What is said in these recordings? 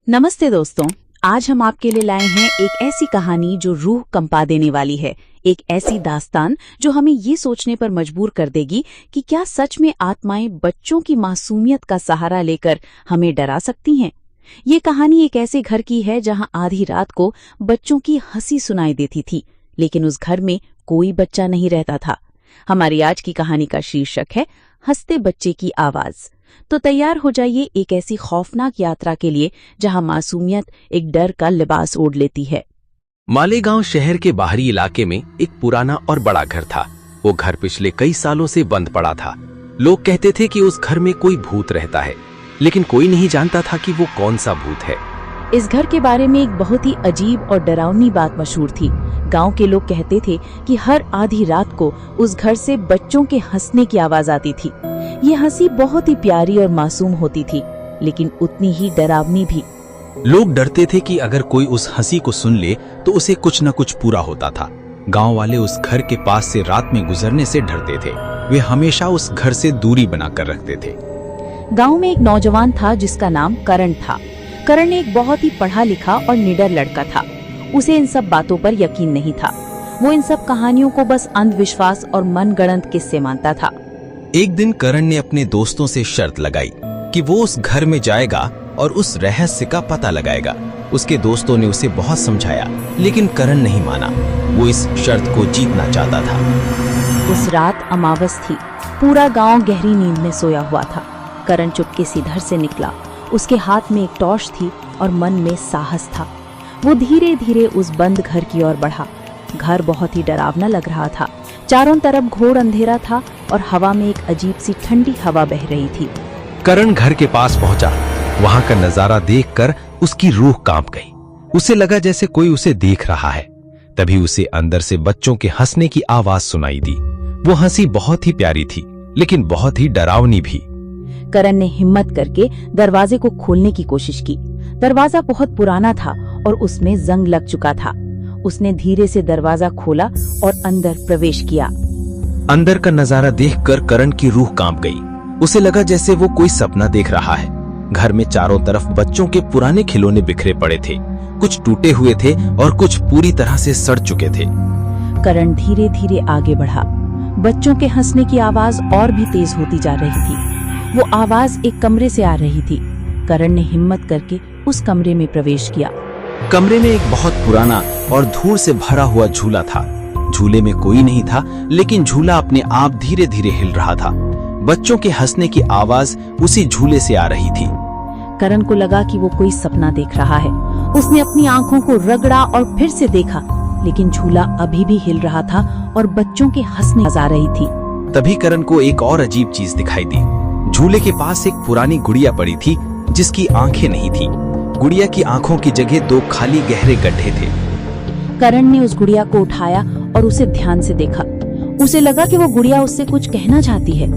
नमस्ते दोस्तों, आज हम आपके लिए लाए हैं एक ऐसी कहानी जो रूह कंपा देने वाली है। एक ऐसी दास्तान जो हमें ये सोचने पर मजबूर कर देगी कि क्या सच में आत्माएं बच्चों की मासूमियत का सहारा लेकर हमें डरा सकती हैं। ये कहानी एक ऐसे घर की है जहां आधी रात को बच्चों की हंसी सुनाई देती थी, लेकिन उस घर में कोई बच्चा नहीं रहता था। हमारी आज की कहानी का शीर्षक है हंसते बच्चे की आवाज। तो तैयार हो जाइए एक ऐसी खौफनाक यात्रा के लिए जहां मासूमियत एक डर का लिबास ओढ़ लेती है। मालेगांव शहर के बाहरी इलाके में एक पुराना और बड़ा घर था। वो घर पिछले कई सालों से बंद पड़ा था। लोग कहते थे कि उस घर में कोई भूत रहता है, लेकिन कोई नहीं जानता था कि वो कौन सा भूत है। इस घर के बारे में एक बहुत ही अजीब और डरावनी बात मशहूर थी। गांव के लोग कहते थे कि हर आधी रात को उस घर से बच्चों के हंसने की आवाज आती थी। ये हंसी बहुत ही प्यारी और मासूम होती थी, लेकिन उतनी ही डरावनी भी। लोग डरते थे कि अगर कोई उस हंसी को सुन ले तो उसे कुछ न कुछ पूरा होता था। गांव वाले उस घर के पास से रात में गुजरने से डरते थे। वे हमेशा उस घर से दूरी बनाकर रखते थे। गांव में एक नौजवान था जिसका नाम करण था। करण एक बहुत ही पढ़ा लिखा और निडर लड़का था। उसे इन सब बातों पर यकीन नहीं था। वो इन सब कहानियों को बस अंधविश्वास और मनगढ़ंत किस्से मानता था। एक दिन करण ने अपने दोस्तों से शर्त लगाई कि वो उस घर में जाएगा और उस रहस्य का पता लगाएगा। उसके दोस्तों ने उसे बहुत समझाया, लेकिन करण नहीं माना। वो इस शर्त को जीतना चाहता था। उस रात अमावस थी। पूरा गांव गहरी नींद में सोया हुआ था। करण चुपके से घर से निकला। उसके हाथ में एक टॉर्च थी और मन में साहस था। वो धीरे धीरे उस बंद घर की ओर बढ़ा। घर बहुत ही डरावना लग रहा था। चारों तरफ घोर अंधेरा था और हवा में एक अजीब सी ठंडी हवा बह रही थी। करण घर के पास पहुंचा। वहां का नजारा देखकर उसकी रूह कांप गई। उसे लगा जैसे कोई उसे देख रहा है। तभी उसे अंदर से बच्चों के हंसने की आवाज सुनाई दी। वो हंसी बहुत ही प्यारी थी, लेकिन बहुत ही डरावनी भी। करण ने हिम्मत करके दरवाजे को खोलने की कोशिश की। दरवाजा बहुत पुराना था और उसमें जंग लग चुका था। उसने धीरे से दरवाजा खोला और अंदर प्रवेश किया। अंदर का नजारा देखकर करण की रूह कांप गई। उसे लगा जैसे वो कोई सपना देख रहा है। घर में चारों तरफ बच्चों के पुराने खिलौने बिखरे पड़े थे। कुछ टूटे हुए थे और कुछ पूरी तरह से सड़ चुके थे। करण धीरे धीरे आगे बढ़ा। बच्चों के हंसने की आवाज और भी तेज होती जा रही थी। वो आवाज एक कमरे से आ रही थी। करण ने हिम्मत करके उस कमरे में प्रवेश किया। कमरे में एक बहुत पुराना और धूल से भरा हुआ झूला था। झूले में कोई नहीं था, लेकिन झूला अपने आप धीरे धीरे हिल रहा था। बच्चों के हंसने की आवाज उसी झूले से आ रही थी। करण को लगा कि वो कोई सपना देख रहा है। उसने अपनी आंखों को रगड़ा और फिर से देखा, लेकिन झूला अभी भी हिल रहा था और बच्चों के हंसने आ रही थी। तभी करण को एक और अजीब चीज दिखाई दी। झूले के पास एक पुरानी गुड़िया पड़ी थी जिसकी आंखें नहीं थी। गुड़िया की आंखों की जगह दो खाली गहरे गड्ढे थे। करण ने उस गुड़िया को उठाया और उसे ध्यान से देखा। उसे लगा कि वो गुड़िया उससे कुछ कहना चाहती है।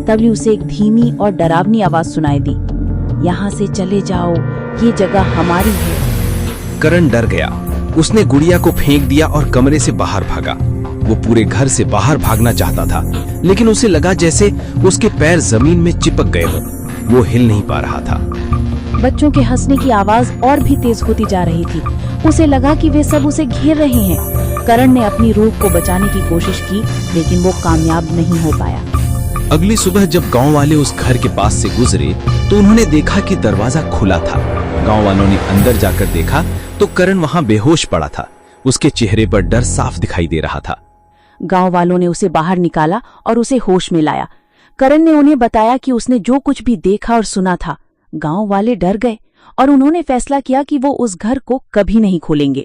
तभी उसे एक धीमी और डरावनी आवाज सुनाई दी, यहाँ से चले जाओ, ये जगह हमारी है। करण डर गया। उसने गुड़िया को फेंक दिया और कमरे से बाहर भागा। वो पूरे घर से बाहर भागना चाहता था, लेकिन उसे लगा जैसे उसके पैर जमीन में चिपक गए हों। वो हिल नहीं पा रहा था। बच्चों के हंसने की आवाज और भी तेज होती जा रही थी। उसे लगा कि वे सब उसे घेर रहे हैं। करण ने अपनी रूह को बचाने की कोशिश की, लेकिन वो कामयाब नहीं हो पाया। अगली सुबह जब गांव वाले उस घर के पास से गुजरे तो उन्होंने देखा कि दरवाजा खुला था। गांव वालों ने अंदर जाकर देखा तो करण वहां बेहोश पड़ा था। उसके चेहरे पर डर साफ दिखाई दे रहा था। गांव वालों ने उसे बाहर निकाला और उसे होश में लाया। करण ने उन्हें बताया कि उसने जो कुछ भी देखा और सुना था। गांव वाले डर गए और उन्होंने फैसला किया कि वो उस घर को कभी नहीं खोलेंगे।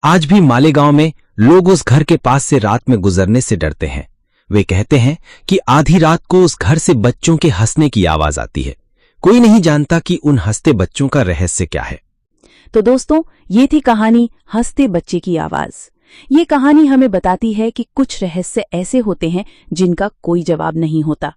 आज भी मालेगांव में लोग उस घर के पास से रात में गुजरने से डरते हैं। वे कहते हैं कि आधी रात को उस घर से बच्चों के हंसने की आवाज आती है। कोई नहीं जानता कि उन हंसते बच्चों का रहस्य क्या है। तो दोस्तों, ये थी कहानी हंसते बच्चे की आवाज। ये कहानी हमें बताती है कि कुछ रहस्य ऐसे होते हैं जिनका कोई जवाब नहीं होता।